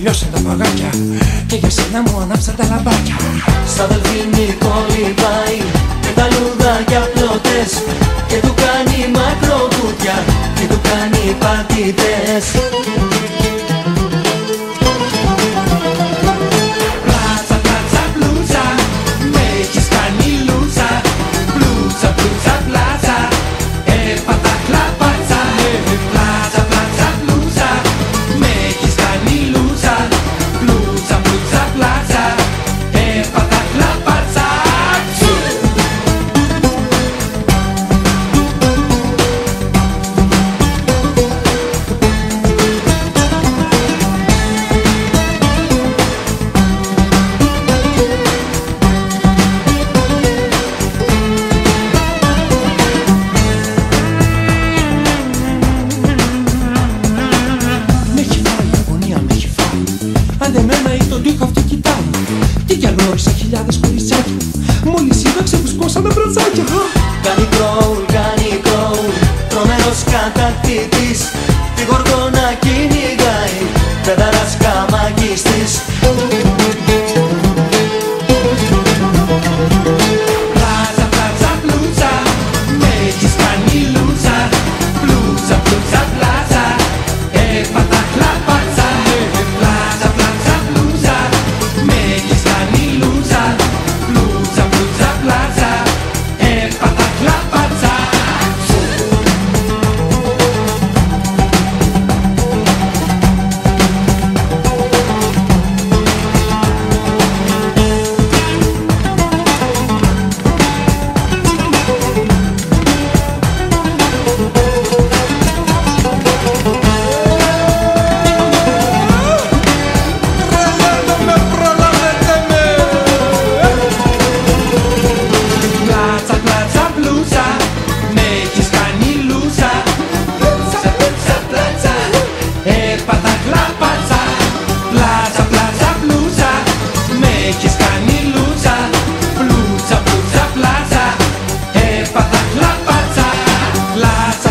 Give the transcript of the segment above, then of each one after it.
Λιώσαν τα παγάκια και για σένα μου ανάψαν τα λαμπάκια. Στα Δελφίνικο πάει με τα λουδάκια πλωτές και του κάνει μακροκούτια και του κάνει πατητές. Πλάτσα, πλάτσα, πλούτσα, με έχεις κάνει λούτσα. Πλούτσα, πλούτσα, πλάτσα, έπαθα χλαπάτσα. Πλάτσα, πλάτσα, πλούτσα, με έχεις κάνει λούτσα. Πλούτσα, πλούτσα, πλάτσα, έπαθα χλαπάτσα. Αν εμένα ή τον τοίχο αυτή κοιτάει, τι κι αγνώρισα χιλιάδες κοριτσάκια. Μόλις είδα ξεφουσκώσανε μπρατσάκια. Κάνει κρόουλ, τρομερός κατακτήτης, τη γοργόνα κυνηγάει, πεδαράς καμακίστης. Πλάτσα, πλάτσα, πλούτσα, με έχεις κάνει λούτσα. Πλούτσα, πλούτσα, πλάτσα, έπαθα χλαπάτσα. Πλάτσα, πλάτσα, πλούτσα, με έχεις κάνει λούτσα. Πλούτσα, πλούτσα, πλάτσα, έπαθα χλαπάτσα. Πλάτσα, πλάτσα, πλούτσα, με έχεις κάνει λούτσα. Πλούτσα, πλούτσα, πλάτσα, έπαθα χλαπάτσα. Πλάτσα, πλάτσα, πλούτσα, με έχεις κάνει λούτσα. Πλούτσα, πλούτσα, πλάτσα, έπαθα χλαπάτσα. Πλάτσα,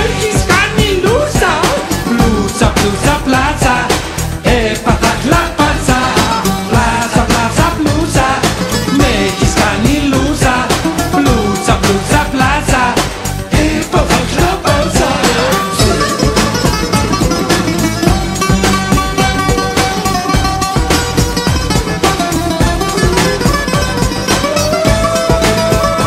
πλάτσα, πλούτσα, με έχεις κάνει λούτσα. Πλούτσα, πλούτσα, πλάτσα, έπαθα χλαπάτσα. Πλάτσα, πλάτσα, πλούτσα, με έχεις κάνει λούτσα. Πλούτσα, πλούτσα, πλάτσα, έπαθα χλαπάτσα.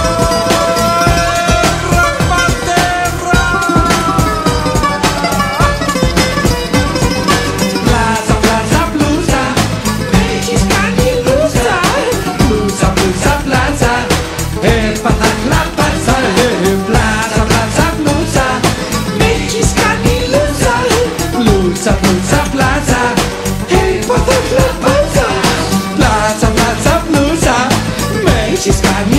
Πλάτσα, πλάτσα, πλούτσα, με έχεις κάνει λούτσα. Πλούτσα, πλούτσα, πλάτσα, έπαθα χλαπάτσα. Πλάτσα, πλάτσα, πλούτσα, με έχεις κάνει λούτσα. Πλούτσα, πλούτσα, πλάτσα, έπαθα χλαπάτσα. Πλάτσα, πλάτσα, πλούτσα, με έχεις κάνει